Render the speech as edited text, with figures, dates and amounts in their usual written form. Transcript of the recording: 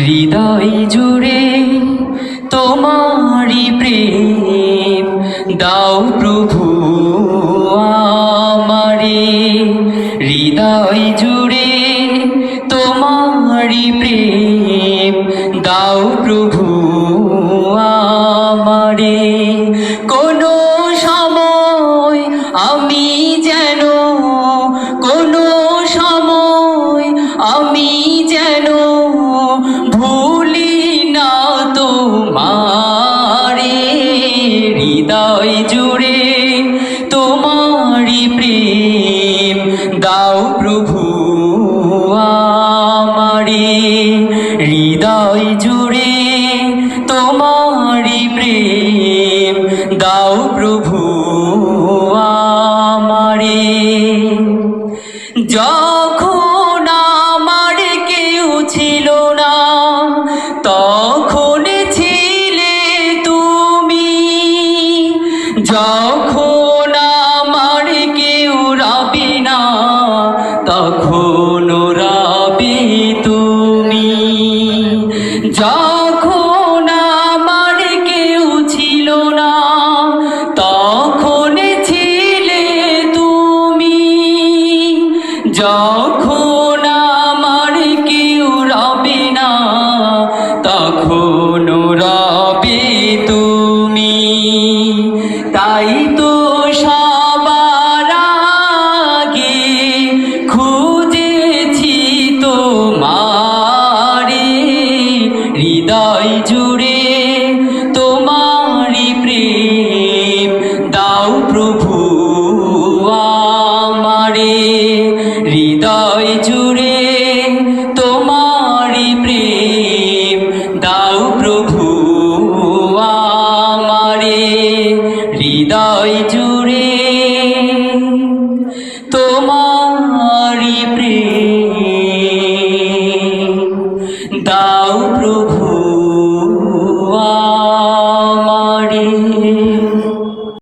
হৃদয় জুড়ে তোমারি প্রেম দাও প্রভু আমারে, হৃদয় জুড়ে তোমারি প্রেম দাও প্রভু আমারে। কোনো সময় আমি যেন, কোনো সময় আমি যেন ভুলি না তোমারে, হৃদয় জুড়ে তোমারি প্রেম দাও প্রভু আমারে, হৃদয় জুড়ে তোমারি প্রেম দাও প্রভু আমারে। যখন আমার কেউ ছিল না তখন ছিলে তুমি, যখন আমার কেউ রবে না তখন রবে তুমি, যখন আমার কেউ ছিল না তখন ছিলে তুমি, যখন আমার কেউ রবে না তখন রবে তুমি। তাই তো সবার আগে খুঁজেছি তোমারে, হৃদয় জুড়ে তোমারি প্রেম দাও প্রভু আমারে, হৃদয় জুড়ে তোমারি প্রেম দাও প্রভু আমারে, হৃদয় জুড়ে তোমারি প্রেম দাও প্রভু।